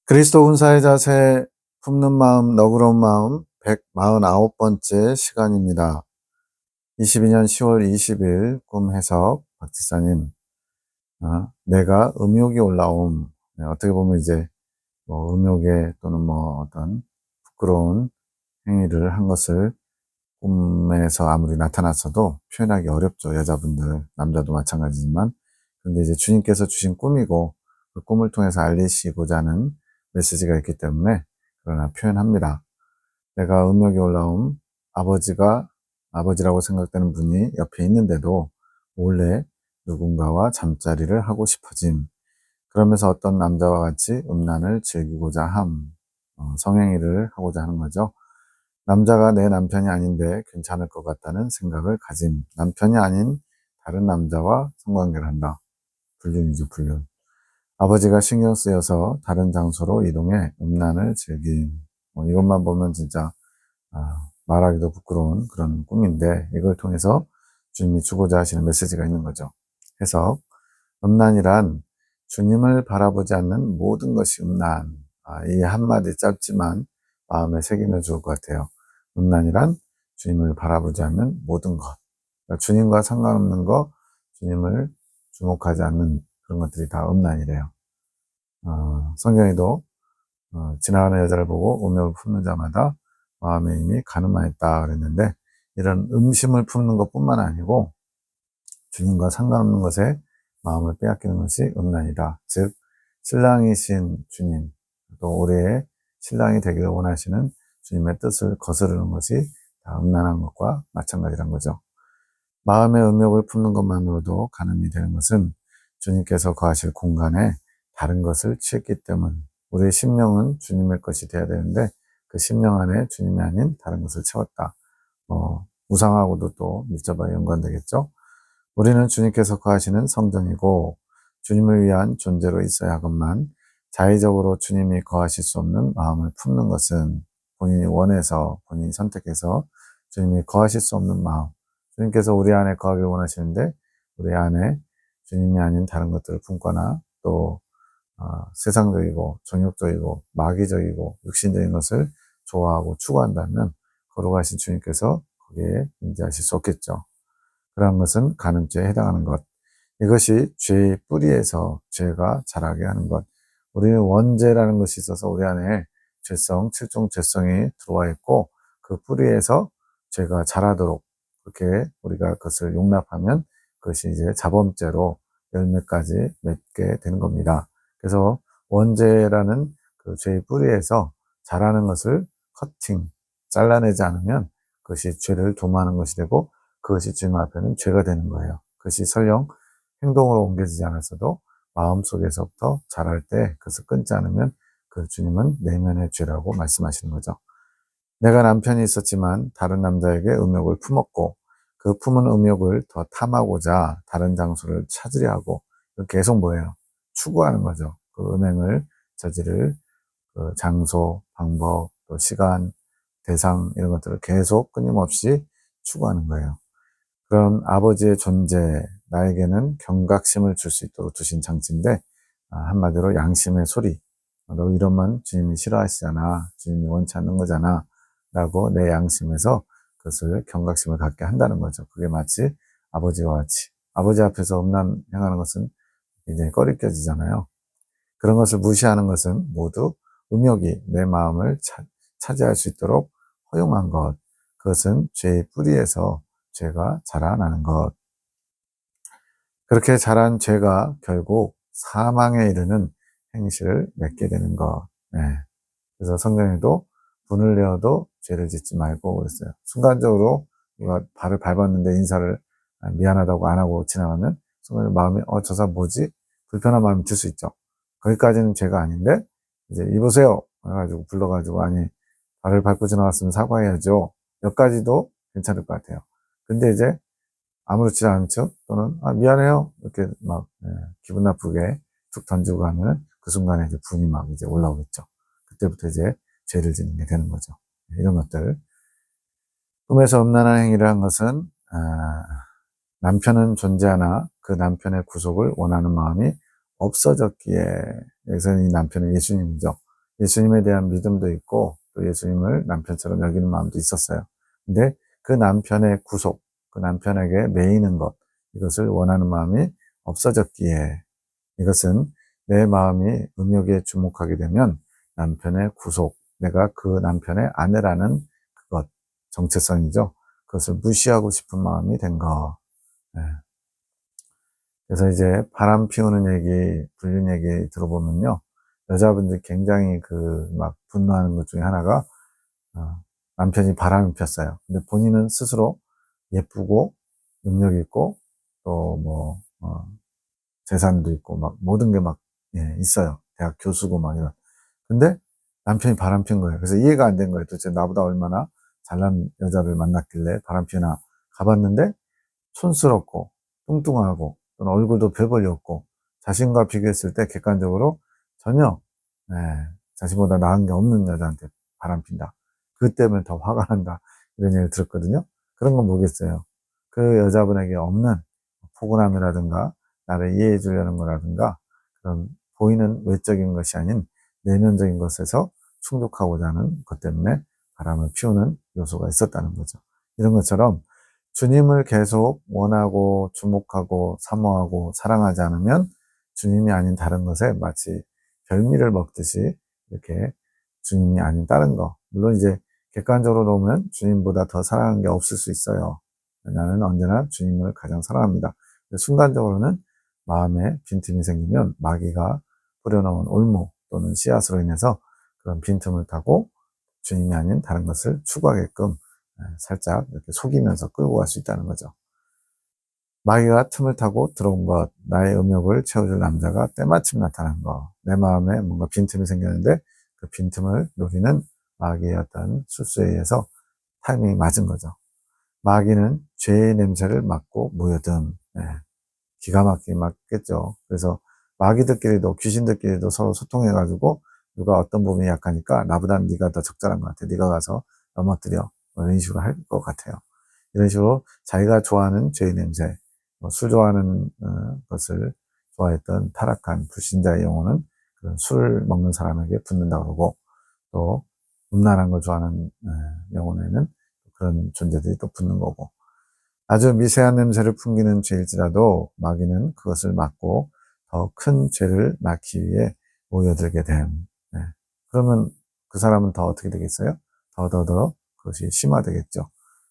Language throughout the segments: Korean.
그리스도 훈사의 자세, 품는 마음, 너그러운 마음 149번째 시간입니다. 22년 10월 20일 꿈 해석 박지사님, 내가 음욕이 올라옴. 네, 어떻게 보면 이제 뭐 음욕에 또는 뭐 어떤 부끄러운 행위를 한 것을 꿈에서 아무리 나타났어도 표현하기 어렵죠. 여자분들, 남자도 마찬가지지만. 근데 이제 주님께서 주신 꿈이고 그 꿈을 통해서 알리시고자 하는 메시지가 있기 때문에 그러나 표현합니다. 내가 음욕이 올라옴, 아버지라고 생각되는 분이 옆에 있는데도 몰래 누군가와 잠자리를 하고 싶어짐. 그러면서 어떤 남자와 같이 음란을 즐기고자 함, 성행위를 하고자 하는 거죠. 남자가 내 남편이 아닌데 괜찮을 것 같다는 생각을 가짐. 남편이 아닌 다른 남자와 성관계를 한다. 불륜이죠, 불륜. 아버지가 신경 쓰여서 다른 장소로 이동해 음란을 즐김. 이것만 보면 진짜 말하기도 부끄러운 그런 꿈인데 이걸 통해서 주님이 주고자 하시는 메시지가 있는 거죠. 해석. 음란이란 주님을 바라보지 않는 모든 것이 음란. 이 한마디 짧지만 마음에 새기면 좋을 것 같아요. 음란이란 주님을 바라보지 않는 모든 것. 그러니까 주님과 상관없는 거, 주님을 주목하지 않는 그런 것들이 다 음란이래요. 성경에도 지나가는 여자를 보고 음욕을 품는 자마다 마음에 이미 가늠하였다 그랬는데 이런 음심을 품는 것뿐만 아니고 주님과 상관없는 것에 마음을 빼앗기는 것이 음란이다. 즉 신랑이신 주님, 또 올해의 신랑이 되기를 원하시는 주님의 뜻을 거스르는 것이 다 음란한 것과 마찬가지란 거죠. 마음의 음욕을 품는 것만으로도 가늠이 되는 것은 주님께서 거하실 공간에 다른 것을 취했기 때문. 우리의 심령은 주님의 것이 되어야 되는데 그 심령 안에 주님이 아닌 다른 것을 채웠다. 우상하고도 또 밀접하게 연관되겠죠. 우리는 주님께서 거하시는 성전이고 주님을 위한 존재로 있어야 하건만 자의적으로 주님이 거하실 수 없는 마음을 품는 것은 본인이 원해서 본인이 선택해서 주님이 거하실 수 없는 마음, 주님께서 우리 안에 거하길 원하시는데 우리 안에 주님이 아닌 다른 것들을 품거나 또 세상적이고 정욕적이고 마귀적이고 육신적인 것을 좋아하고 추구한다면 거룩하신 주님께서 거기에 임재하실 수 없겠죠. 그러한 것은 간음죄에 해당하는 것. 이것이 죄의 뿌리에서 죄가 자라게 하는 것. 우리는 원죄라는 것이 있어서 우리 안에 죄성, 칠종 죄성이 들어와 있고 그 뿌리에서 죄가 자라도록 그렇게 우리가 그것을 용납하면 그것이 이제 자범죄로 열매까지 맺게 되는 겁니다. 그래서 원죄라는 그 죄의 뿌리에서 자라는 것을 잘라내지 않으면 그것이 죄를 도모하는 것이 되고 그것이 주님 앞에는 죄가 되는 거예요. 그것이 설령 행동으로 옮겨지지 않았어도 마음속에서부터 자랄 때 그것을 끊지 않으면 그 주님은 내면의 죄라고 말씀하시는 거죠. 내가 남편이 있었지만 다른 남자에게 음욕을 품었고 그 품은 음욕을 더 탐하고자 다른 장소를 찾으려 하고 계속 뭐예요? 추구하는 거죠. 그 음행을 저지를 그 장소, 방법, 또 시간, 대상 이런 것들을 계속 끊임없이 추구하는 거예요. 그런 아버지의 존재, 나에게는 경각심을 줄 수 있도록 두신 장치인데 한마디로 양심의 소리. 너 이러면 주님이 싫어하시잖아. 주님이 원치 않는 거잖아. 라고 내 양심에서 그것을 경각심을 갖게 한다는 거죠. 그게 마치 아버지와 같이. 아버지 앞에서 음란 행하는 것은 굉장히 꺼리껴지잖아요. 그런 것을 무시하는 것은 모두 음욕이 내 마음을 차지할 수 있도록 허용한 것. 그것은 죄의 뿌리에서 죄가 자라나는 것. 그렇게 자란 죄가 결국 사망에 이르는 행실을 맺게 되는 것. 네. 그래서 성경에도 분을 내어도 죄를 짓지 말고 그랬어요. 순간적으로 누가 발을 밟았는데 인사를 미안하다고 안 하고 지나가면 순간에 마음이 저 사람 뭐지? 불편한 마음이 들 수 있죠. 거기까지는 죄가 아닌데 이제 이보세요 해가지고 불러가지고 아니 발을 밟고 지나갔으면 사과해야죠. 여기까지도 괜찮을 것 같아요. 근데 이제 아무렇지 않은 척 또는 미안해요 이렇게 막 기분 나쁘게 툭 던지고 하면 그 순간에 이제 분이 막 이제 올라오겠죠. 그때부터 이제 죄를 짓는 게 되는 거죠. 이런 것들. 꿈에서 음란한 행위를 한 것은 남편은 존재하나 그 남편의 구속을 원하는 마음이 없어졌기에, 여기서는 이 남편은 예수님이죠. 예수님에 대한 믿음도 있고 또 예수님을 남편처럼 여기는 마음도 있었어요. 근데 그 남편의 구속, 그 남편에게 매이는 것, 이것을 원하는 마음이 없어졌기에 이것은 내 마음이 음욕에 주목하게 되면 남편의 구속, 내가 그 남편의 아내라는 그것, 정체성이죠. 그것을 무시하고 싶은 마음이 된 거. 예. 그래서 이제 바람 피우는 얘기, 불륜 얘기 들어보면요. 여자분들이 굉장히 막 분노하는 것 중에 하나가, 어, 남편이 바람을 폈어요. 근데 본인은 스스로 예쁘고, 능력 있고, 또 재산도 있고, 막 모든 게 예, 있어요. 대학 교수고 막 이런. 근데 남편이 바람 핀 거예요. 그래서 이해가 안 된 거예요. 도대체 나보다 얼마나 잘난 여자를 만났길래 바람 피나 가봤는데, 촌스럽고 뚱뚱하고 또는 얼굴도 별 볼이 없고 자신과 비교했을 때 객관적으로 전혀 예, 자신보다 나은 게 없는 여자한테 바람핀다. 그 때문에 더 화가 난다. 이런 얘기를 들었거든요. 그런 건 뭐겠어요. 그 여자분에게 없는 포근함이라든가 나를 이해해 주려는 거라든가 그런 보이는 외적인 것이 아닌 내면적인 것에서 충족하고자 하는 것 때문에 바람을 피우는 요소가 있었다는 거죠. 이런 것처럼 주님을 계속 원하고 주목하고 사모하고 사랑하지 않으면 주님이 아닌 다른 것에 마치 별미를 먹듯이 이렇게 주님이 아닌 다른 거. 물론 이제 객관적으로 보면 주님보다 더 사랑하는 게 없을 수 있어요. 나는 언제나 주님을 가장 사랑합니다. 순간적으로는 마음에 빈틈이 생기면 마귀가 뿌려놓은 올무 또는 씨앗으로 인해서 그런 빈틈을 타고 주님이 아닌 다른 것을 추구하게끔 살짝 이렇게 속이면서 끌고 갈 수 있다는 거죠. 마귀가 틈을 타고 들어온 것, 나의 음욕을 채워줄 남자가 때마침 나타난 것, 내 마음에 뭔가 빈틈이 생겼는데 그 빈틈을 노리는 마귀의 어떤 술수에 의해서 타이밍이 맞은 거죠. 마귀는 죄의 냄새를 맡고 모여든, 기가 막히게 맡겠죠. 그래서 마귀들끼리도 귀신들끼리도 서로 소통해가지고 누가 어떤 부분이 약하니까 나보다는 네가 더 적절한 것 같아. 네가 가서 넘어뜨려. 이런 식으로 할 것 같아요. 이런 식으로 자기가 좋아하는 죄의 냄새, 술 좋아하는 것을 좋아했던 타락한 불신자의 영혼은 그런 술 먹는 사람에게 붙는다 그러고 또 음란한 걸 좋아하는 영혼에는 그런 존재들이 또 붙는 거고 아주 미세한 냄새를 풍기는 죄일지라도 마귀는 그것을 막고 더 큰 죄를 낳기 위해 모여들게 됨. 네. 그러면 그 사람은 더 어떻게 되겠어요? 더더더 그것이 심화되겠죠.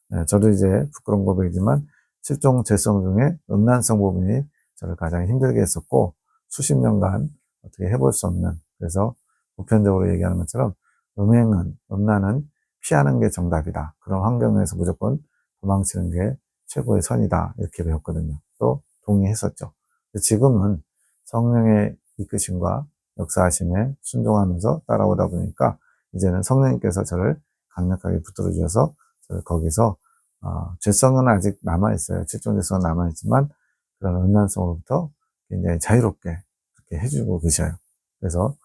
네, 저도 이제 부끄러운 고백이지만 실종 죄성 중에 음란성 부분이 저를 가장 힘들게 했었고 수십 년간 어떻게 해볼 수 없는 그래서 보편적으로 얘기하는 것처럼 음란은 피하는 게 정답이다. 그런 환경에서 무조건 도망치는 게 최고의 선이다. 이렇게 배웠거든요. 또 동의했었죠. 지금은 성령의 이끄심과 역사하심에 순종하면서 따라오다 보니까 이제는 성령님께서 저를 강력하게 붙들어 주셔서 저를 거기서 죄성은 아직 남아있어요. 칠종 죄성은 남아있지만 그런 음란성으로부터 굉장히 자유롭게 그렇게 해주고 계셔요. 그래서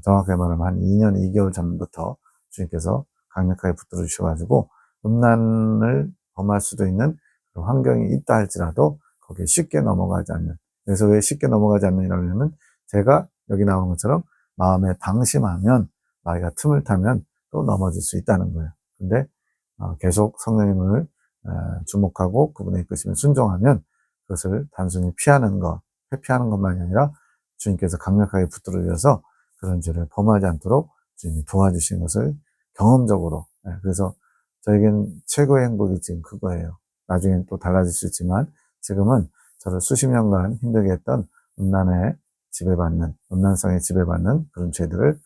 정확하게 말하면 한 2년 2개월 전부터 주님께서 강력하게 붙들어 주셔가지고 음란을 범할 수도 있는 그런 환경이 있다 할지라도 거기에 쉽게 넘어가지 않는 그래서 왜 쉽게 넘어가지 않느냐면 제가 여기 나온 것처럼 마음에 방심하면 마귀가 틈을 타면 또 넘어질 수 있다는 거예요. 근데 계속 성령님을 주목하고 그분의 이끄심에 순종하면 그것을 단순히 피하는 것, 회피하는 것만이 아니라 주님께서 강력하게 붙들어 주셔서 그런 죄를 범하지 않도록 주님이 도와주시는 것을 경험적으로 그래서 저에겐 최고의 행복이 지금 그거예요. 나중엔 또 달라질 수 있지만 지금은 저를 수십 년간 힘들게 했던 음란성에 지배받는 그런 죄들을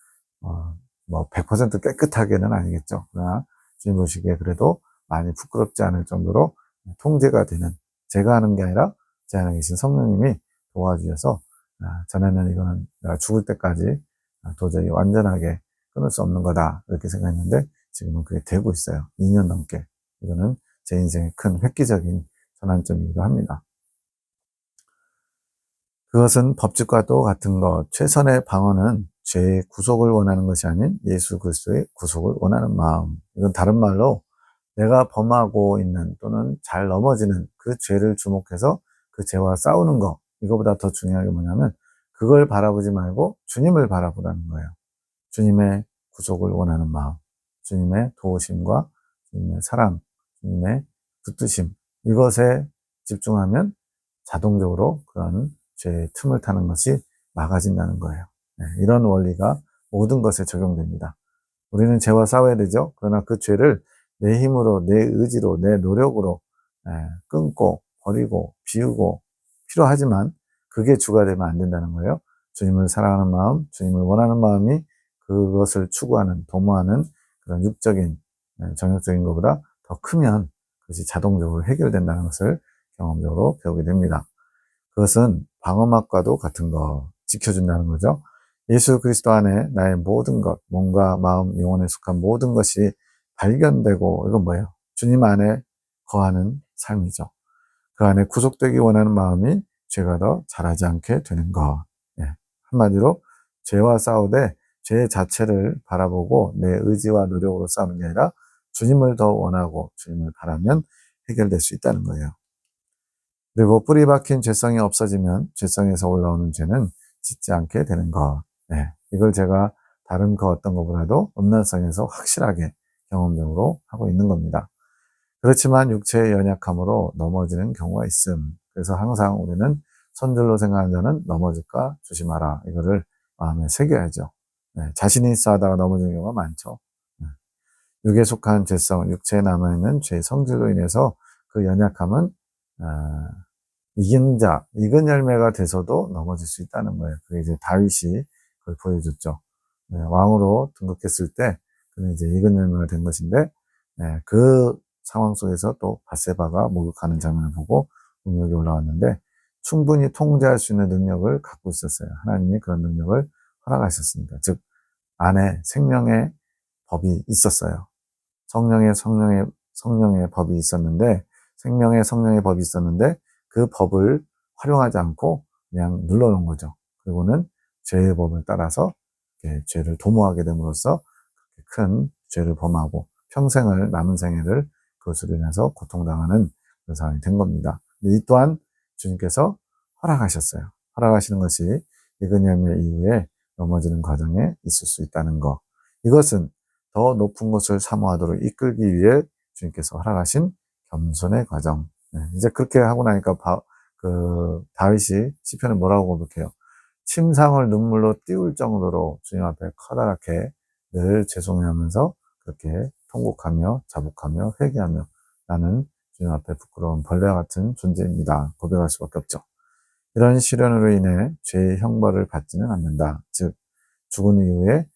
100% 깨끗하게는 아니겠죠. 그러나 주님 보시기에 그래도 많이 부끄럽지 않을 정도로 통제가 되는 제가 하는 게 아니라 제 안에 계신 성령님이 도와주셔서 전에는 이거는 내가 죽을 때까지 도저히 완전하게 끊을 수 없는 거다 이렇게 생각했는데 지금은 그게 되고 있어요. 2년 넘게. 이거는 제 인생의 큰 획기적인 전환점이기도 합니다. 그것은 법칙과도 같은 것. 최선의 방어는 죄의 구속을 원하는 것이 아닌 예수 그리스도의 구속을 원하는 마음. 이건 다른 말로 내가 범하고 있는 또는 잘 넘어지는 그 죄를 주목해서 그 죄와 싸우는 것. 이거보다 더 중요한 게 뭐냐면 그걸 바라보지 말고 주님을 바라보라는 거예요. 주님의 구속을 원하는 마음, 주님의 도우심과 주님의 사랑, 주님의 붙드심, 이것에 집중하면 자동적으로 그런 죄의 틈을 타는 것이 막아진다는 거예요. 이런 원리가 모든 것에 적용됩니다. 우리는 죄와 싸워야 되죠. 그러나 그 죄를 내 힘으로, 내 의지로, 내 노력으로 끊고 버리고 비우고 필요하지만 그게 주가 되면 안 된다는 거예요. 주님을 사랑하는 마음, 주님을 원하는 마음이 그것을 추구하는, 도모하는 그런 육적인, 정욕적인 것보다 더 크면 그것이 자동적으로 해결된다는 것을 경험적으로 배우게 됩니다. 그것은 방어막과도 같은 거 지켜준다는 거죠. 예수 그리스도 안에 나의 모든 것, 몸과 마음, 영혼에 속한 모든 것이 발견되고, 이건 뭐예요? 주님 안에 거하는 삶이죠. 그 안에 구속되기 원하는 마음이 죄가 더 잘하지 않게 되는 것. 한마디로 죄와 싸우되 죄 자체를 바라보고 내 의지와 노력으로 싸우는 게 아니라 주님을 더 원하고 주님을 바라면 해결될 수 있다는 거예요. 그리고 뿌리 박힌 죄성이 없어지면 죄성에서 올라오는 죄는 짓지 않게 되는 것. 이걸 제가 다른 그 어떤 것보다도 음란성에서 확실하게 경험적으로 하고 있는 겁니다. 그렇지만 육체의 연약함으로 넘어지는 경우가 있음. 그래서 항상 우리는 선줄로 생각하는 자는 넘어질까 조심하라. 이거를 마음에 새겨야죠. 자신이 있어 하다가 넘어지는 경우가 많죠. 육에 속한 죄성, 육체에 남아있는 죄의 성질로 인해서 그 연약함은 이긴 자, 익은 열매가 돼서도 넘어질 수 있다는 거예요. 그게 이제 다윗이 그걸 보여줬죠. 왕으로 등극했을 때 그는 이제 익은 열매가 된 것인데 그 상황 속에서 또 밧세바가 목욕하는 장면을 보고 능력이 올라왔는데 충분히 통제할 수 있는 능력을 갖고 있었어요. 하나님이 그런 능력을 허락하셨습니다. 즉 안에 생명의 법이 있었어요. 성령의 법이 있었는데 성령의 법이 있었는데 그 법을 활용하지 않고 그냥 눌러놓은 거죠. 그리고는 죄의 법을 따라서 죄를 도모하게 됨으로써 큰 죄를 범하고 평생을 남은 생애를 그것으로 인해서 고통당하는 그런 상황이 된 겁니다. 근데 이 또한 주님께서 허락하셨어요. 허락하시는 것이 익은 열매 이후에 넘어지는 과정에 있을 수 있다는 것. 이것은 더 높은 것을 사모하도록 이끌기 위해 주님께서 허락하신 겸손의 과정. 이제 그렇게 하고 나니까 다윗이 시편을 뭐라고 고백해요? 침상을 눈물로 띄울 정도로 주님 앞에 커다랗게 늘 죄송해하면서 그렇게 통곡하며 자복하며 회개하며 나는 주님 앞에 부끄러운 벌레와 같은 존재입니다. 고백할 수밖에 없죠. 이런 시련으로 인해 죄의 형벌을 받지는 않는다. 즉 죽은 이후에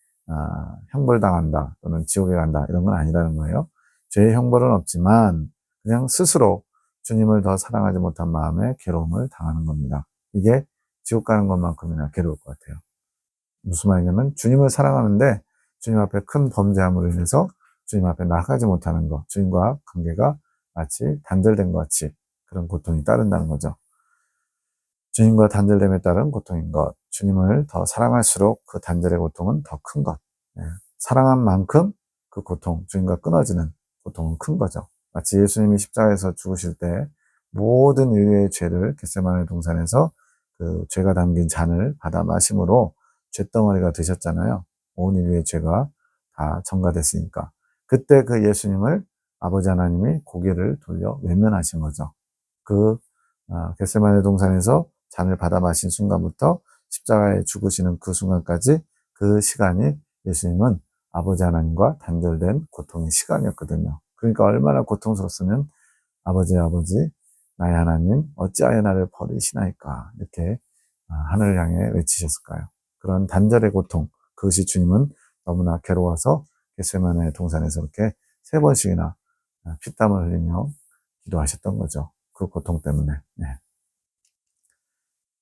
형벌당한다 또는 지옥에 간다 이런 건 아니라는 거예요. 죄의 형벌은 없지만 그냥 스스로 주님을 더 사랑하지 못한 마음에 괴로움을 당하는 겁니다. 이게 지옥 가는 것만큼이나 괴로울 것 같아요. 무슨 말이냐면 주님을 사랑하는데 주님 앞에 큰 범죄함으로 인해서 주님 앞에 나가지 못하는 것, 주님과 관계가 마치 단절된 것 같이 그런 고통이 따른다는 거죠. 주님과 단절됨에 따른 고통인 것, 주님을 더 사랑할수록 그 단절의 고통은 더 큰 것. 사랑한 만큼 그 고통, 주님과 끊어지는 고통은 큰 거죠. 마치 예수님이 십자가에서 죽으실 때 모든 인류의 죄를 겟세마네 동산에서 그 죄가 담긴 잔을 받아 마심으로 죄덩어리가 되셨잖아요. 온 인류의 죄가 다 전가됐으니까. 그때 그 예수님을 아버지 하나님이 고개를 돌려 외면하신 거죠. 그 겟세마네 동산에서 잔을 받아 마신 순간부터 십자가에 죽으시는 그 순간까지 그 시간이 예수님은 아버지 하나님과 단절된 고통의 시간이었거든요. 그러니까 얼마나 고통스럽으면 아버지 나의 하나님 어찌하여 나를 버리시나이까 이렇게 하늘을 향해 외치셨을까요? 그런 단절의 고통, 그것이 주님은 너무나 괴로워서 겟세마네 동산에서 이렇게 3번씩이나 피땀을 흘리며 기도하셨던 거죠. 그 고통 때문에.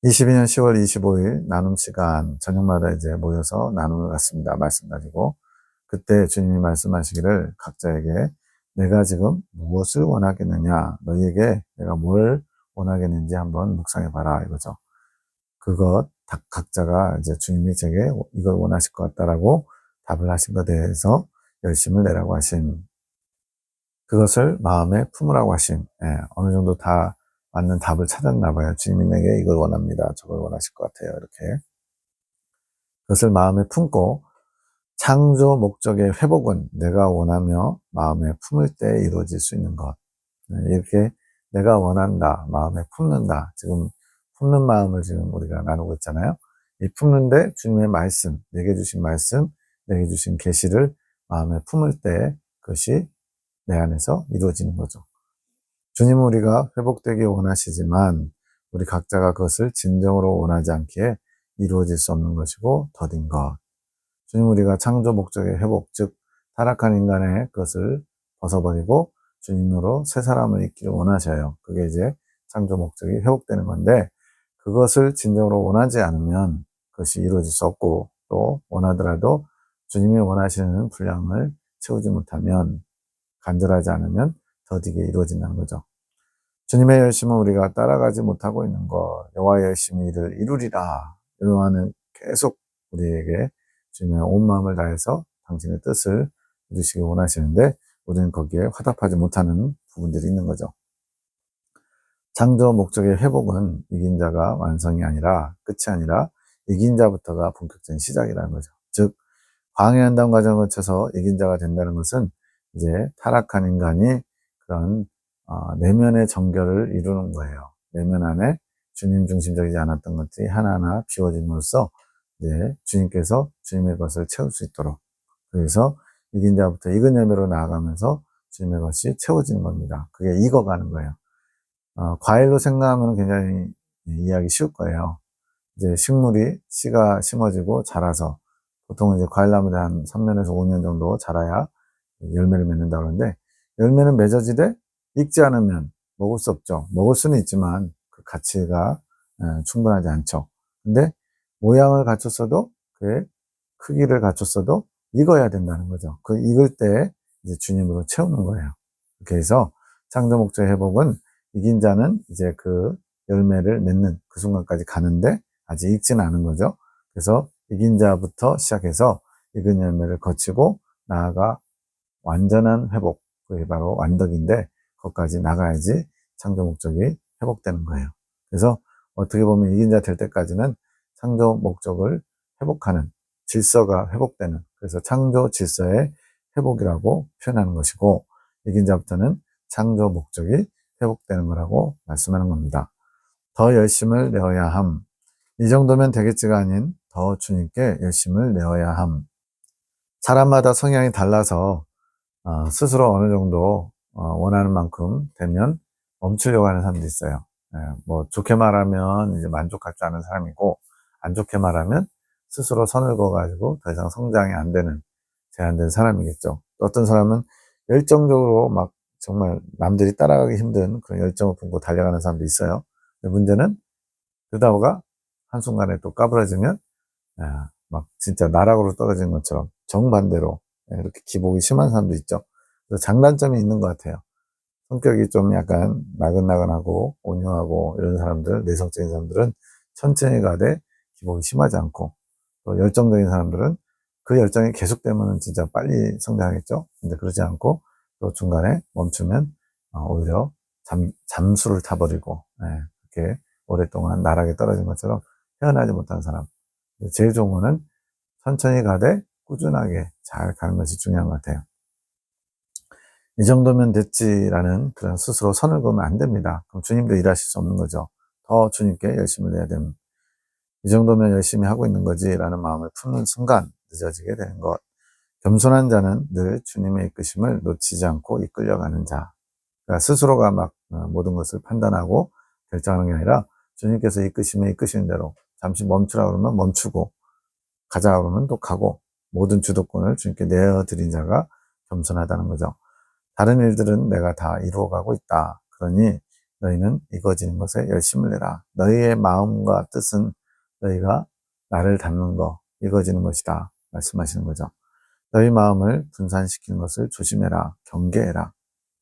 22년 10월 25일 나눔 시간 저녁마다 이제 모여서 나눔을 갖습니다. 말씀 가지고 그때 주님이 말씀하시기를 각자에게 내가 지금 무엇을 원하겠느냐 너희에게 내가 뭘 원하겠는지 한번 묵상해 봐라 이거죠. 그것 각자가 이제 주님이 제게 이걸 원하실 것 같다라고 답을 하신 것에 대해서 열심을 내라고 하신 그것을 마음에 품으라고 하신 어느 정도 다 맞는 답을 찾았나 봐요. 주님이 내게 이걸 원합니다. 저걸 원하실 것 같아요. 이렇게 그것을 마음에 품고 창조 목적의 회복은 내가 원하며 마음에 품을 때 이루어질 수 있는 것. 이렇게 내가 원한다, 마음에 품는다. 지금 품는 마음을 지금 우리가 나누고 있잖아요. 이 품는데 주님의 말씀, 내게 주신 말씀, 내게 주신 계시를 마음에 품을 때 그것이 내 안에서 이루어지는 거죠. 주님은 우리가 회복되기 원하시지만 우리 각자가 그것을 진정으로 원하지 않기에 이루어질 수 없는 것이고 더딘 것. 주님 우리가 창조 목적의 회복, 즉 타락한 인간의 것을 벗어버리고 주님으로 새 사람을 있기를 원하셔요. 그게 이제 창조 목적이 회복되는 건데 그것을 진정으로 원하지 않으면 그것이 이루어질 수 없고 또 원하더라도 주님이 원하시는 분량을 채우지 못하면 간절하지 않으면 더디게 이루어진다는 거죠. 주님의 열심은 우리가 따라가지 못하고 있는 것, 여호와의 열심히 이를 이루리라. 이러하는 계속 우리에게 주님의 온 마음을 다해서 당신의 뜻을 이루시기 원하시는데 우리는 거기에 화답하지 못하는 부분들이 있는 거죠. 창조 목적의 회복은 이긴 자가 완성이 아니라 끝이 아니라 이긴 자부터가 본격적인 시작이라는 거죠. 즉 광해한담 과정을 거쳐서 이긴 자가 된다는 것은 이제 타락한 인간이 그런 내면의 정결을 이루는 거예요. 내면 안에 주님 중심적이지 않았던 것들이 하나하나 비워짐으로써 이제 주님께서 주님의 것을 채울 수 있도록 그래서 이긴 자부터 익은 열매로 나아가면서 주님의 것이 채워지는 겁니다. 그게 익어가는 거예요. 과일로 생각하면 굉장히 이해하기 쉬울 거예요. 이제 식물이 씨가 심어지고 자라서 보통은 이제 과일나무는 한 3년에서 5년 정도 자라야 열매를 맺는다 그러는데 열매는 맺어지되 익지 않으면 먹을 수 없죠. 먹을 수는 있지만 그 가치가 충분하지 않죠. 근데 모양을 갖췄어도 그 크기를 갖췄어도 익어야 된다는 거죠. 그 익을 때 이제 주님으로 채우는 거예요. 그래서 창조 목적의 회복은 이긴 자는 이제 그 열매를 맺는 그 순간까지 가는데 아직 익지는 않은 거죠. 그래서 이긴 자부터 시작해서 익은 열매를 거치고 나아가 완전한 회복, 그게 바로 완덕인데 거기까지 나가야지 창조 목적이 회복되는 거예요. 그래서 어떻게 보면 이긴 자 될 때까지는 창조 목적을 회복하는 질서가 회복되는 그래서 창조 질서의 회복이라고 표현하는 것이고 이긴 자부터는 창조 목적이 회복되는 거라고 말씀하는 겁니다. 더 열심을 내어야 함. 이 정도면 되겠지가 아닌 더 주님께 열심을 내어야 함. 사람마다 성향이 달라서 스스로 어느 정도 원하는 만큼 되면 멈추려고 하는 사람도 있어요. 뭐 좋게 말하면 이제 만족할 줄 아는 사람이고 안 좋게 말하면 스스로 선을 그어가지고 더 이상 성장이 안 되는 제한된 사람이겠죠. 어떤 사람은 열정적으로 막 정말 남들이 따라가기 힘든 그런 열정을 품고 달려가는 사람도 있어요. 근데 문제는 그러다가 한순간에 또 까부러지면 막 진짜 나락으로 떨어진 것처럼 정반대로 이렇게 기복이 심한 사람도 있죠. 그래서 장단점이 있는 것 같아요. 성격이 좀 약간 나긋나긋하고 온유하고 이런 사람들, 내성적인 사람들은 천천히 가되 기복이 심하지 않고 또 열정적인 사람들은 그 열정이 계속되면 진짜 빨리 성장하겠죠. 근데 그러지 않고 또 중간에 멈추면 오히려 잠수를 타버리고 이렇게 오랫동안 나락에 떨어진 것처럼 헤어나지 못한 사람. 제일 좋은 거는 천천히 가되 꾸준하게 잘 가는 것이 중요한 것 같아요. 이 정도면 됐지라는 그런 스스로 선을 그으면 안 됩니다. 그럼 주님도 일하실 수 없는 거죠. 더 주님께 열심을 내야 됩니다. 이 정도면 열심히 하고 있는 거지라는 마음을 품는 순간 늦어지게 되는 것. 겸손한 자는 늘 주님의 이끄심을 놓치지 않고 이끌려가는 자. 그러니까 스스로가 막 모든 것을 판단하고 결정하는 게 아니라 주님께서 이끄시는 대로 잠시 멈추라 그러면 멈추고 가자 그러면 또 가고 모든 주도권을 주님께 내어드린 자가 겸손하다는 거죠. 다른 일들은 내가 다 이루어가고 있다. 그러니 너희는 이루어지는 것에 열심을 내라. 너희의 마음과 뜻은 너희가 나를 닮는 거, 이루어지는 것이다. 말씀하시는 거죠. 너희 마음을 분산시키는 것을 조심해라. 경계해라.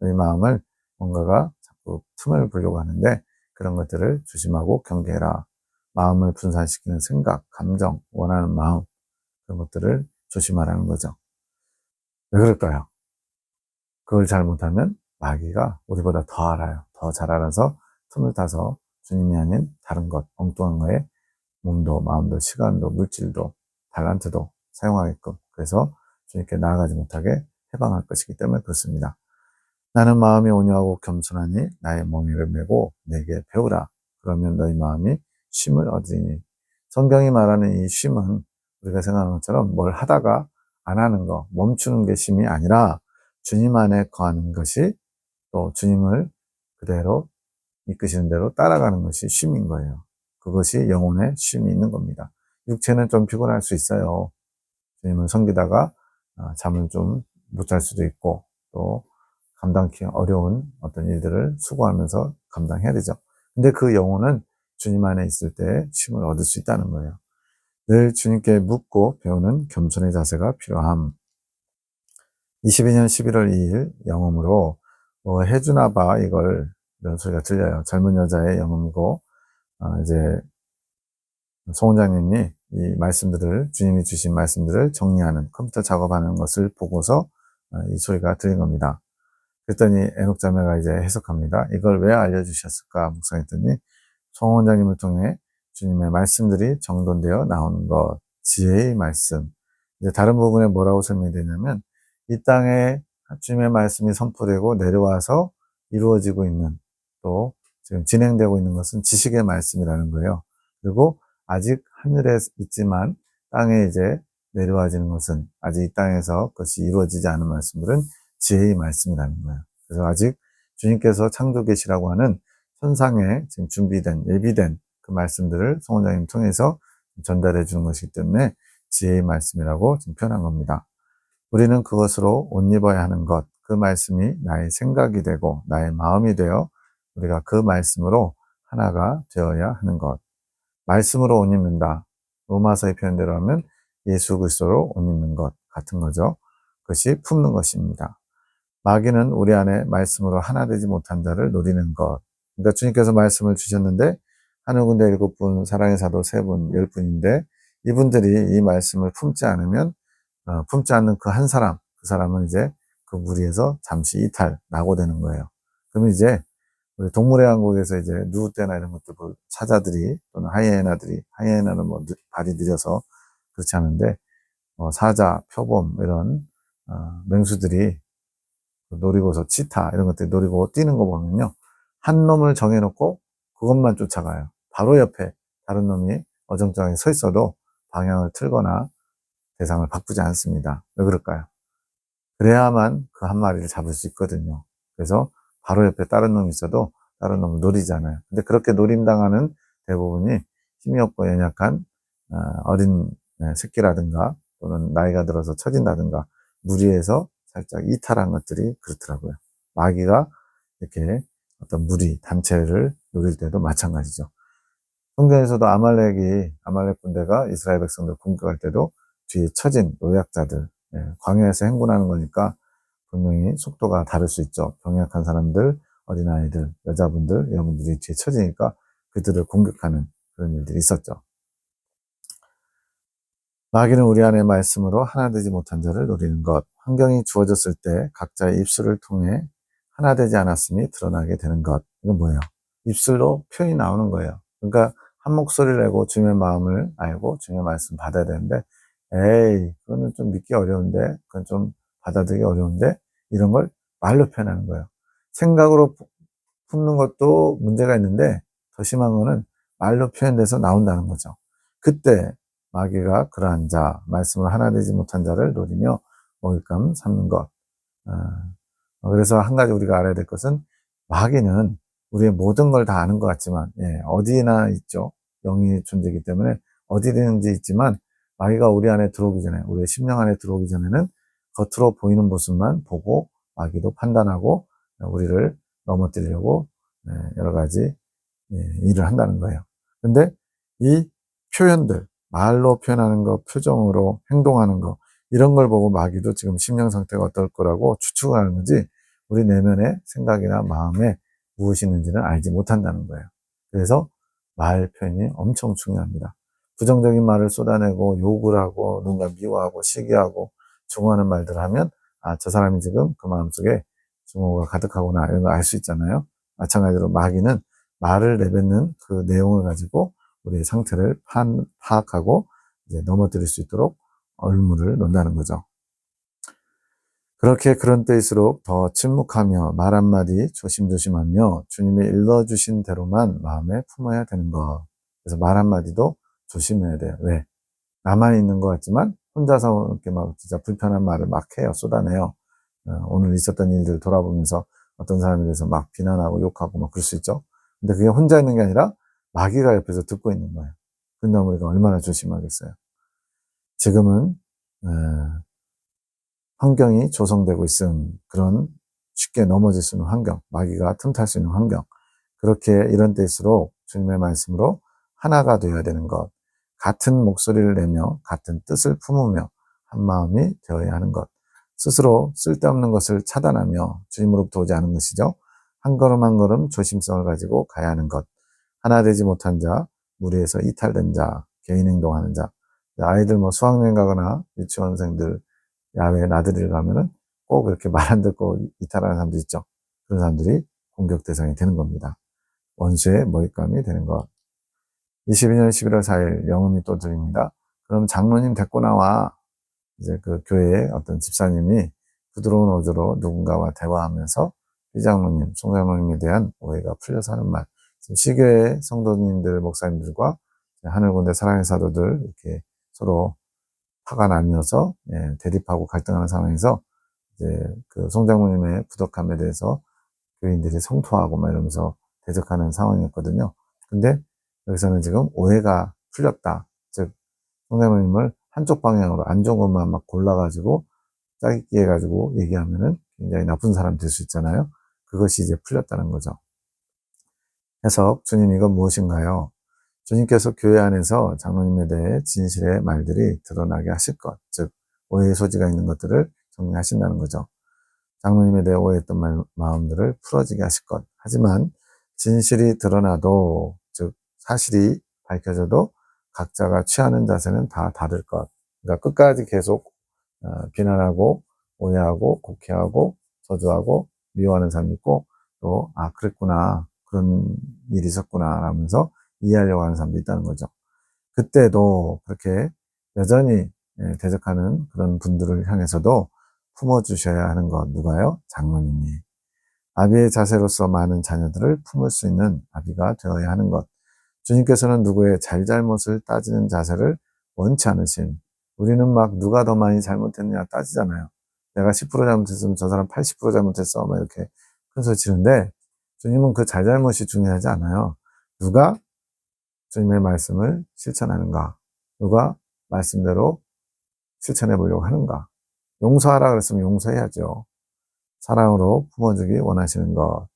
너희 마음을 뭔가가 자꾸 틈을 보려고 하는데 그런 것들을 조심하고 경계해라. 마음을 분산시키는 생각, 감정, 원하는 마음 그런 것들을 조심하라는 거죠. 왜 그럴까요? 그걸 잘못하면 마귀가 우리보다 더 알아요. 더 잘 알아서 틈을 타서 주님이 아닌 다른 것, 엉뚱한 거에 몸도 마음도 시간도 물질도 달란트도 사용하게끔 그래서 주님께 나아가지 못하게 해방할 것이기 때문에 그렇습니다. 나는 마음이 온유하고 겸손하니 나의 멍에를 메고 내게 배우라. 그러면 너희 마음이 쉼을 얻으리니. 성경이 말하는 이 쉼은 우리가 생각하는 것처럼 뭘 하다가 안 하는 거, 멈추는 게 쉼이 아니라 주님 안에 거하는 것이, 또 주님을 그대로 이끄시는 대로 따라가는 것이 쉼인 거예요. 그것이 영혼의 쉼이 있는 겁니다. 육체는 좀 피곤할 수 있어요. 주님을 섬기다가 잠을 좀 못 잘 수도 있고, 또 감당하기 어려운 어떤 일들을 수고하면서 감당해야 되죠. 근데 그 영혼은 주님 안에 있을 때 쉼을 얻을 수 있다는 거예요. 늘 주님께 묻고 배우는 겸손의 자세가 필요함. 22년 11월 2일 영음으로 해주나 봐, 이런 소리가 들려요. 젊은 여자의 영음이고, 이제 송 원장님이 이 말씀들을, 주님이 주신 말씀들을 정리하는 컴퓨터 작업하는 것을 보고서 이 소리가 들린 겁니다. 그랬더니 에녹 자매가 이제 해석합니다. 이걸 왜 알려주셨을까 묵상했더니, 송 원장님을 통해 주님의 말씀들이 정돈되어 나오는 것, 지혜의 말씀. 이제 다른 부분에 뭐라고 설명이 되냐면, 이 땅에 주님의 말씀이 선포되고 내려와서 이루어지고 있는, 또 지금 진행되고 있는 것은 지식의 말씀이라는 거예요. 그리고 아직 하늘에 있지만 땅에 이제 내려와지는 것은, 아직 이 땅에서 그것이 이루어지지 않은 말씀들은 지혜의 말씀이라는 거예요. 그래서 아직 주님께서 창조 계시라고 하는 천상에 지금 준비된, 예비된 그 말씀들을 송 원장님 통해서 전달해 주는 것이기 때문에 지혜의 말씀이라고 지금 표현한 겁니다. 우리는 그것으로 옷 입어야 하는 것, 그 말씀이 나의 생각이 되고 나의 마음이 되어 우리가 그 말씀으로 하나가 되어야 하는 것. 말씀으로 옷 입는다. 로마서의 표현대로 하면 예수 그리스도로 옷 입는 것 같은 거죠. 그것이 품는 것입니다. 마귀는 우리 안에 말씀으로 하나 되지 못한 자를 노리는 것. 그러니까 주님께서 말씀을 주셨는데 하늘 군대 7분, 사랑의 사도 3분, 10분인데 이분들이 이 말씀을 품지 않으면 품지 않는 그 한 사람, 그 사람은 이제 그 무리에서 잠시 이탈, 낙오되는 거예요. 그러면 이제 우리 동물의 왕국에서 이제 누구떼나 이런 것들, 사자들이 또는 하이에나는 뭐 발이 느려서 그렇지 않은데 사자, 표범 이런 맹수들이 놀이고서 치타 이런 것들 노리고 뛰는 거 보면요, 한 놈을 정해놓고 그것만 쫓아가요. 바로 옆에 다른 놈이 어정쩡하게 서 있어도 방향을 틀거나 대상을 바꾸지 않습니다. 왜 그럴까요? 그래야만 그 한 마리를 잡을 수 있거든요. 그래서 바로 옆에 다른 놈이 있어도 다른 놈을 노리잖아요. 근데 그렇게 노림당하는 대부분이 힘이 없고 연약한 어린 새끼라든가, 또는 나이가 들어서 처진다든가 무리에서 살짝 이탈한 것들이 그렇더라고요. 마귀가 이렇게 어떤 무리, 단체를 노릴 때도 마찬가지죠. 성경에서도 아말렉 군대가 이스라엘 백성들 공격할 때도 뒤에 처진 노약자들, 광야에서 행군하는 거니까 분명히 속도가 다를 수 있죠. 병약한 사람들, 어린아이들, 여자분들, 여러분들이 뒤에 처지니까 그들을 공격하는 그런 일들이 있었죠. 마귀는 우리 안의 말씀으로 하나 되지 못한 자를 노리는 것. 환경이 주어졌을 때 각자의 입술을 통해 하나 되지 않았음이 드러나게 되는 것. 이건 뭐예요? 입술로 표현이 나오는 거예요. 그러니까 한 목소리를 내고 주님의 마음을 알고 주님의 말씀 받아야 되는데, 에이, 그거는 좀 믿기 어려운데, 그건 좀 받아들이기 어려운데, 이런 걸 말로 표현하는 거예요. 생각으로 품는 것도 문제가 있는데, 더 심한 거는 말로 표현돼서 나온다는 거죠. 그때 마귀가 그러한 자, 말씀을 하나 되지 못한 자를 노리며 먹잇감 삼는 것. 그래서 한 가지 우리가 알아야 될 것은, 마귀는 우리의 모든 걸 다 아는 것 같지만, 어디나 있죠. 영이 존재이기 때문에 어디든지 있지만, 마귀가 우리 안에 들어오기 전에, 우리의 심령 안에 들어오기 전에는 겉으로 보이는 모습만 보고 마귀도 판단하고 우리를 넘어뜨리려고 여러 가지 일을 한다는 거예요. 근데 이 표현들, 말로 표현하는 거, 표정으로 행동하는 거, 이런 걸 보고 마귀도 지금 심령 상태가 어떨 거라고 추측을 하는 거지, 우리 내면의 생각이나 마음에 무엇이 있는지는 알지 못한다는 거예요. 그래서 말 표현이 엄청 중요합니다. 부정적인 말을 쏟아내고 욕을 하고 누군가 미워하고 시기하고 증오하는 말들을 하면, 저 사람이 지금 그 마음속에 증오가 가득하구나, 이런 걸 알 수 있잖아요. 마찬가지로 마귀는 말을 내뱉는 그 내용을 가지고 우리의 상태를 파악하고 이제 넘어뜨릴 수 있도록 얼물을 놓는다는 거죠. 그렇게 그런 때일수록 더 침묵하며 말 한마디 조심조심하며 주님이 일러주신 대로만 마음에 품어야 되는 것. 그래서 말 한마디도 조심해야 돼요. 왜? 나만 있는 것 같지만 혼자서 이렇게 막 진짜 불편한 말을 막 해요. 쏟아내요. 오늘 있었던 일들 돌아보면서 어떤 사람에 대해서 막 비난하고 욕하고 막 그럴 수 있죠. 근데 그게 혼자 있는 게 아니라 마귀가 옆에서 듣고 있는 거예요. 근데 우리가 얼마나 조심하겠어요. 지금은 환경이 조성되고 있은 그런 쉽게 넘어질 수 있는 환경, 마귀가 틈탈 수 있는 환경. 그렇게 이런 때일수록 주님의 말씀으로 하나가 되어야 되는 것. 같은 목소리를 내며 같은 뜻을 품으며 한 마음이 되어야 하는 것. 스스로 쓸데없는 것을 차단하며 주님으로부터 오지 않은 것이죠. 한 걸음 한 걸음 조심성을 가지고 가야 하는 것. 하나 되지 못한 자, 무리에서 이탈된 자, 개인 행동하는 자. 아이들 뭐 수학여행 가거나 유치원생들 야외에 나들이를 가면은 꼭 이렇게 말 안 듣고 이탈하는 사람도 있죠. 그런 사람들이 공격 대상이 되는 겁니다. 원수의 먹잇감이 되는 것. 22년 11월 4일 영음이 또 드립니다. 그럼 장로님 데리고 나와. 이제 그 교회의 어떤 집사님이 부드러운 어조로 누군가와 대화하면서 이장로님, 송장로님에 대한 오해가 풀려서 하는 말. 시교회 성도님들, 목사님들과 하늘군대 사랑의 사도들 이렇게 서로 화가 나뉘어서 대립하고 갈등하는 상황에서 이제 그 송장로님의 부덕함에 대해서 교인들이 성토하고 막 이러면서 대적하는 상황이었거든요. 근데 여기서는 지금 오해가 풀렸다. 즉, 송장로님을 한쪽 방향으로 안 좋은 것만 막 골라가지고 짜깁기 해가지고 얘기하면은 굉장히 나쁜 사람 될 수 있잖아요. 그것이 이제 풀렸다는 거죠. 해석, 주님 이건 무엇인가요? 주님께서 교회 안에서 장로님에 대해 진실의 말들이 드러나게 하실 것, 즉 오해의 소지가 있는 것들을 정리하신다는 거죠. 장로님에 대해 오해했던 마음들을 풀어지게 하실 것. 하지만 진실이 드러나도, 즉 사실이 밝혀져도 각자가 취하는 자세는 다 다를 것. 그러니까 끝까지 계속 비난하고 오해하고 곡해하고 저주하고 미워하는 사람이 있고, 또 그랬구나, 그런 일이 있었구나 라면서 이해하려고 하는 사람도 있다는 거죠. 그때도 그렇게 여전히 대적하는 그런 분들을 향해서도 품어주셔야 하는 것. 누가요? 장로님이. 아비의 자세로서 많은 자녀들을 품을 수 있는 아비가 되어야 하는 것. 주님께서는 누구의 잘잘못을 따지는 자세를 원치 않으신. 우리는 막 누가 더 많이 잘못했냐 따지잖아요. 내가 10% 잘못했으면 저 사람 80% 잘못했어. 막 이렇게 큰 소리 치는데, 주님은 그 잘잘못이 중요하지 않아요. 누가 주님의 말씀을 실천하는가? 누가 말씀대로 실천해 보려고 하는가? 용서하라 그랬으면 용서해야죠. 사랑으로 품어주기 원하시는 것.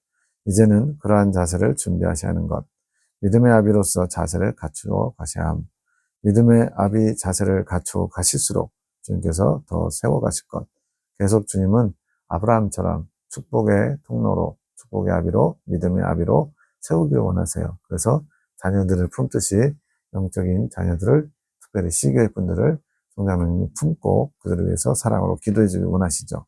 이제는 그러한 자세를 준비하셔야 하는 것. 믿음의 아비로서 자세를 갖추어 가셔야 함. 믿음의 아비 자세를 갖추어 가실수록 주님께서 더 세워가실 것. 계속 주님은 아브라함처럼 축복의 통로로, 축복의 아비로, 믿음의 아비로 세우길 원하세요. 그래서 자녀들을 품듯이 영적인 자녀들을, 특별히 시교의 분들을 성장님이 품고 그들을 위해서 사랑으로 기도해 주길 원하시죠.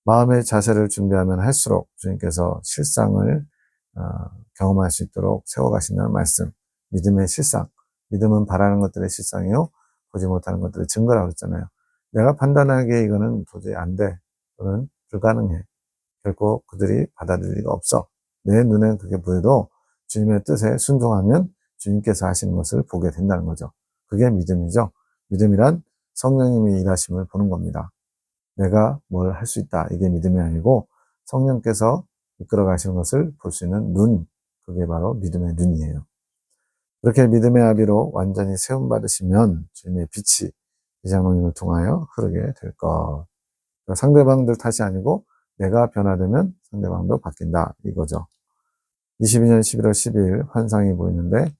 마음의 자세를 준비하면 할수록 주님께서 실상을 경험할 수 있도록 세워가신다는 말씀. 믿음의 실상. 믿음은 바라는 것들의 실상이요, 보지 못하는 것들의 증거라고 했잖아요. 내가 판단하기에 이거는 도저히 안 돼. 또는 불가능해. 결코 그들이 받아들일 리가 없어. 내 눈엔 그게 보여도 주님의 뜻에 순종하면 주님께서 하시는 것을 보게 된다는 거죠. 그게 믿음이죠. 믿음이란 성령님이 일하심을 보는 겁니다. 내가 뭘 할 수 있다. 이게 믿음이 아니고 성령께서 이끌어 가시는 것을 볼 수 있는 눈. 그게 바로 믿음의 눈이에요. 그렇게 믿음의 아비로 완전히 세움받으시면 주님의 빛이 이 장로님을 통하여 흐르게 될 것. 상대방들 탓이 아니고 내가 변화되면 상대방도 바뀐다. 이거죠. 22년 11월 10일 환상이 보이는데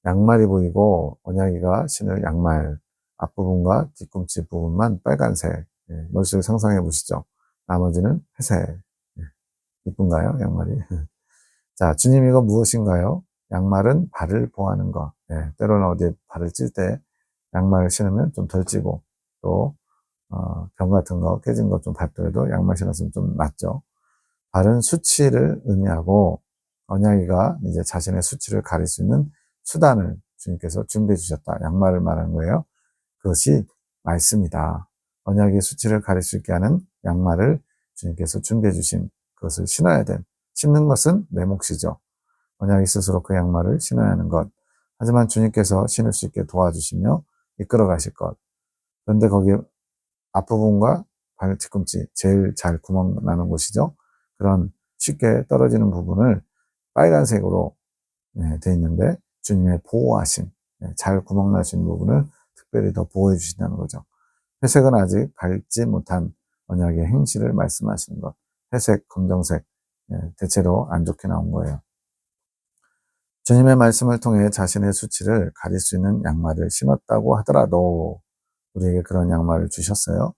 양말이 보이고 언약이가 신을 양말, 앞부분과 뒤꿈치 부분만 빨간색. 머릿속에 상상해 보시죠. 나머지는 회색. 이쁜가요? 양말이. 자, 주님 이거 무엇인가요? 양말은 발을 보호하는 거. 때로는 어디에 발을 찔 때 양말을 신으면 좀 덜 찌고, 또 병 같은 거 깨진 거 좀 밟더라도 양말 신었으면 좀 낫죠. 발은 수치를 의미하고, 언약이가 이제 자신의 수치를 가릴 수 있는 수단을 주님께서 준비해 주셨다. 양말을 말하는 거예요. 그것이 말씀이다. 언약의 수치를 가릴 수 있게 하는 양말을 주님께서 준비해 주신 그것을 신어야 된, 신는 것은 내 몫이죠. 언약이 스스로 그 양말을 신어야 하는 것. 하지만 주님께서 신을 수 있게 도와주시며 이끌어 가실 것. 그런데 거기 앞부분과 발 뒤꿈치, 제일 잘 구멍 나는 곳이죠. 그런 쉽게 떨어지는 부분을 빨간색으로 돼 있는데 주님의 보호하심, 잘 구멍 날 수 있는 부분을 특별히 더 보호해 주신다는 거죠. 회색은 아직 밟지 못한 언약의 행실을 말씀하시는 것. 회색, 검정색, 대체로 안 좋게 나온 거예요. 주님의 말씀을 통해 자신의 수치를 가릴 수 있는 양말을 신었다고 하더라도 우리에게 그런 양말을 주셨어요.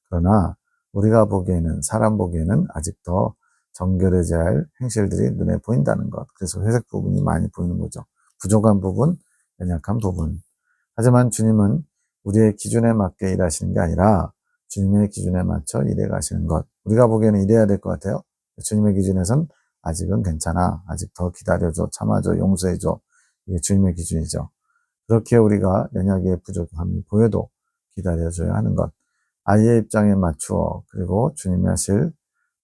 그러나 우리가 보기에는, 사람 보기에는 아직 더 정결해져야 할 행실들이 눈에 보인다는 것. 그래서 회색 부분이 많이 보이는 거죠. 부족한 부분, 연약한 부분. 하지만 주님은 우리의 기준에 맞게 일하시는 게 아니라 주님의 기준에 맞춰 일해 가시는 것. 우리가 보기에는 이래야 될 것 같아요. 주님의 기준에선 아직은 괜찮아. 아직 더 기다려줘. 참아줘. 용서해줘. 이게 주님의 기준이죠. 그렇게 우리가 연약의 부족함이 보여도 기다려줘야 하는 것. 아이의 입장에 맞추어 그리고 주님이 하실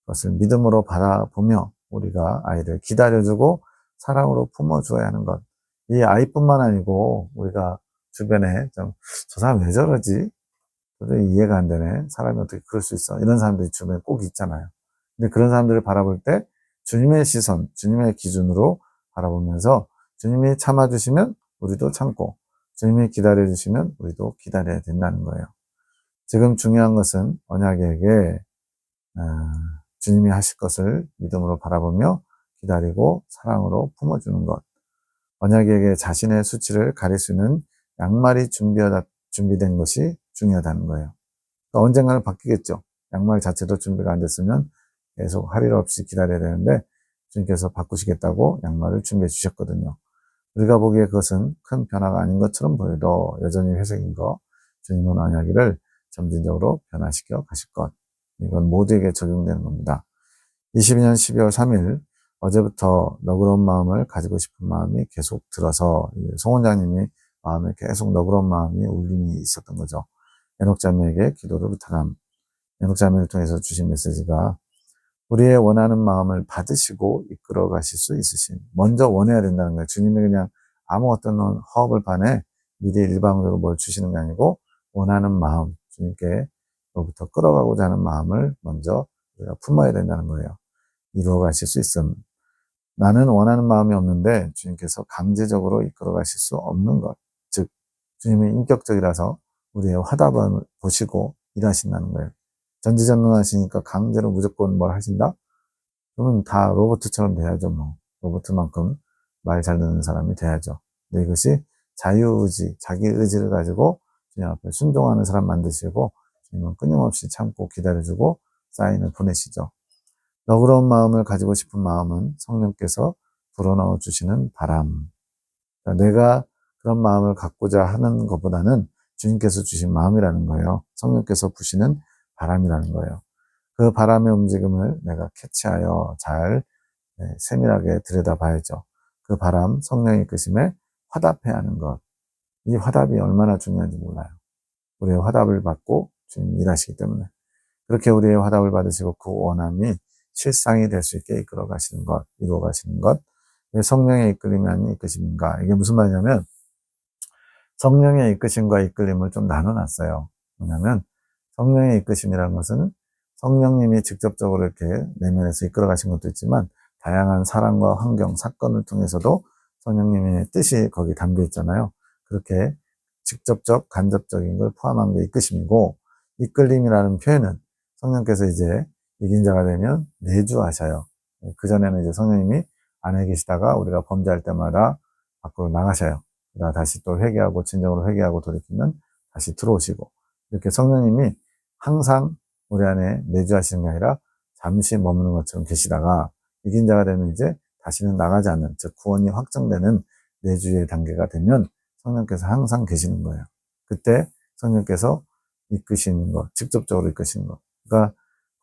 것을 믿음으로 바라보며 우리가 아이를 기다려주고 사랑으로 품어주어야 하는 것. 이 아이뿐만 아니고 우리가 주변에 좀 저 사람 왜 저러지? 도저히 이해가 안 되네. 사람이 어떻게 그럴 수 있어? 이런 사람들이 주변에 꼭 있잖아요. 근데 그런 사람들을 바라볼 때 주님의 시선, 주님의 기준으로 바라보면서 주님이 참아주시면 우리도 참고 주님이 기다려주시면 우리도 기다려야 된다는 거예요. 지금 중요한 것은 언약에게 주님이 하실 것을 믿음으로 바라보며 기다리고 사랑으로 품어주는 것. 언약에게 자신의 수치를 가릴 수 있는 양말이 준비된 것이 중요하다는 거예요. 그러니까 언젠가는 바뀌겠죠. 양말 자체도 준비가 안 됐으면 계속 할 일 없이 기다려야 되는데 주님께서 바꾸시겠다고 양말을 준비해 주셨거든요. 우리가 보기에 그것은 큰 변화가 아닌 것처럼 보여도 여전히 회색인 거, 주님은 언약을 점진적으로 변화시켜 가실 것. 이건 모두에게 적용되는 겁니다. 22년 12월 3일 어제부터 너그러운 마음을 가지고 싶은 마음이 계속 들어서 송 원장님이 마음에 계속 너그러운 마음이 울림이 있었던 거죠. 에녹자매에게 기도를 부탁함. 에녹자매를 통해서 주신 메시지가 우리의 원하는 마음을 받으시고 이끌어 가실 수 있으신, 먼저 원해야 된다는 거예요. 주님이 그냥 아무 어떤 허업을 반해 미리 일방적으로 뭘 주시는 게 아니고 원하는 마음, 주님께로부터 끌어가고자 하는 마음을 먼저 우리가 품어야 된다는 거예요. 이루어 가실 수 있음. 나는 원하는 마음이 없는데 주님께서 강제적으로 이끌어 가실 수 없는 것. 즉, 주님이 인격적이라서 우리의 화답을 보시고 일하신다는 거예요. 전지전능하시니까 강제로 무조건 뭘 하신다? 그러면 다 로봇처럼 돼야죠, 뭐. 로봇만큼 말 잘 듣는 사람이 돼야죠. 근데 이것이 자유의지, 자기 의지를 가지고 주님 앞에 순종하는 사람 만드시고 주님은 끊임없이 참고 기다려주고 사인을 보내시죠. 너그러운 마음을 가지고 싶은 마음은 성령께서 불어넣어 주시는 바람. 그러니까 내가 그런 마음을 갖고자 하는 것보다는 주님께서 주신 마음이라는 거예요. 성령께서 부시는 바람이라는 거예요. 그 바람의 움직임을 내가 캐치하여 잘 세밀하게 들여다봐야죠. 그 바람, 성령의 이끄심에 화답해야 하는 것. 이 화답이 얼마나 중요한지 몰라요. 우리의 화답을 받고 주님이 일하시기 때문에. 그렇게 우리의 화답을 받으시고 그 원함이 실상이 될 수 있게 이끌어 가시는 것, 이루어 가시는 것. 왜 성령의 이끌림이 아닌 이끄심인가? 이게 무슨 말이냐면 성령의 이끄심과 이끌림을 좀 나눠놨어요. 뭐냐면 성령의 이끄심이라는 것은 성령님이 직접적으로 이렇게 내면에서 이끌어 가신 것도 있지만 다양한 사람과 환경, 사건을 통해서도 성령님의 뜻이 거기 담겨 있잖아요. 그렇게 직접적, 간접적인 걸 포함한 게 이끄심이고 이끌림이라는 표현은 성령께서 이제 이긴 자가 되면 내주하셔요. 그전에는 이제 성령님이 안에 계시다가 우리가 범죄할 때마다 밖으로 나가셔요. 그러다 다시 또 회개하고 진정으로 회개하고 돌이키면 다시 들어오시고 이렇게 성령님이 항상 우리 안에 내주하시는 게 아니라 잠시 머무는 것처럼 계시다가 이긴 자가 되면 이제 다시는 나가지 않는, 즉 구원이 확정되는 내주의 단계가 되면 성령께서 항상 계시는 거예요. 그때 성령께서 이끄시는 것, 직접적으로 이끄시는 것. 그러니까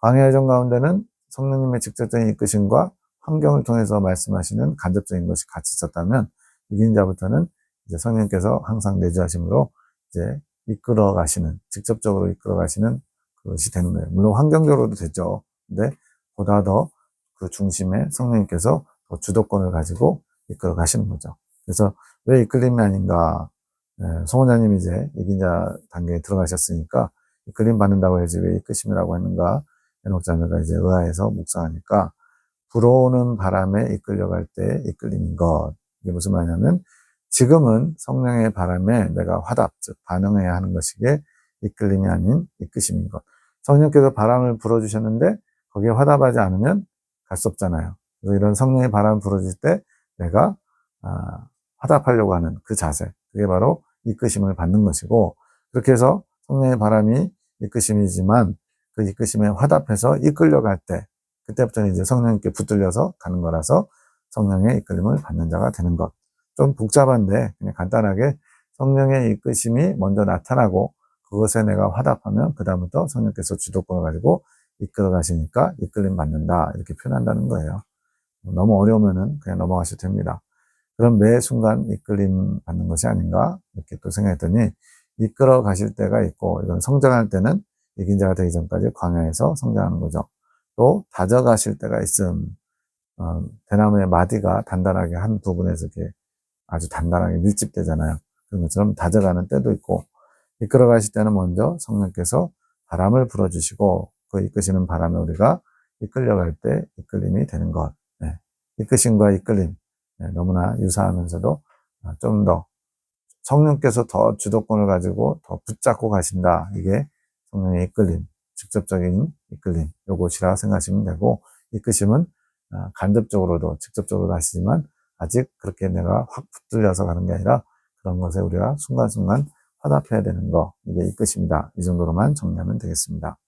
광야의 전 가운데는 성령님의 직접적인 이끄심과 환경을 통해서 말씀하시는 간접적인 것이 같이 있었다면 이긴 자부터는 이제 성령께서 항상 내주하심으로 이제 이끌어 가시는, 직접적으로 이끌어 가시는 그것이 되는 거예요. 물론 환경적으로도 되죠. 근데 보다 더 그 중심에 성령님께서 더 주도권을 가지고 이끌어 가시는 거죠. 그래서 왜 이끌림이 아닌가? 성원자님이 이제 이긴자 단계에 들어가셨으니까 이끌림 받는다고 해야지 왜 이끄심이라고 했는가? 해놓자매가 이제 의아해서 묵상하니까 불어오는 바람에 이끌려갈 때 이끌림인 것. 이게 무슨 말이냐면 지금은 성령의 바람에 내가 화답, 즉 반응해야 하는 것이기에 이끌림이 아닌 이끄심인 것. 성령께서 바람을 불어주셨는데 거기에 화답하지 않으면 갈 수 없잖아요. 그래서 이런 성령의 바람을 불어줄 때 내가 화답하려고 하는 그 자세, 그게 바로 이끄심을 받는 것이고, 그렇게 해서 성령의 바람이 이끄심이지만 그 이끄심에 화답해서 이끌려갈 때, 그때부터는 이제 성령님께 붙들려서 가는 거라서 성령의 이끌림을 받는 자가 되는 것. 좀 복잡한데 그냥 간단하게 성령의 이끄심이 먼저 나타나고 그것에 내가 화답하면 그 다음부터 성령께서 주도권을 가지고 이끌어 가시니까 이끌림 받는다, 이렇게 표현한다는 거예요. 너무 어려우면은 그냥 넘어가셔도 됩니다. 그럼 매 순간 이끌림 받는 것이 아닌가, 이렇게 또 생각했더니 이끌어 가실 때가 있고, 이건 성장할 때는 이긴 자가 되기 전까지 광야에서 성장하는 거죠. 또 다져가실 때가 있음. 대나무의 마디가 단단하게 한 부분에서 이렇게 아주 단단하게 밀집되잖아요. 그런 것처럼 다져가는 때도 있고, 이끌어 가실 때는 먼저 성령께서 바람을 불어주시고 그 이끄시는 바람에 우리가 이끌려갈 때 이끌림이 되는 것. 네. 이끄심과 이끌림, 네, 너무나 유사하면서도 좀 더 성령께서 더 주도권을 가지고 더 붙잡고 가신다. 이게 성령의 이끌림, 직접적인 이끌림, 요것이라 생각하시면 되고, 이끄심은 간접적으로도 직접적으로도 하시지만 아직 그렇게 내가 확 붙들려서 가는 게 아니라 그런 것에 우리가 순간순간 화답해야 되는 거, 이게 이끄심이다. 이 정도로만 정리하면 되겠습니다.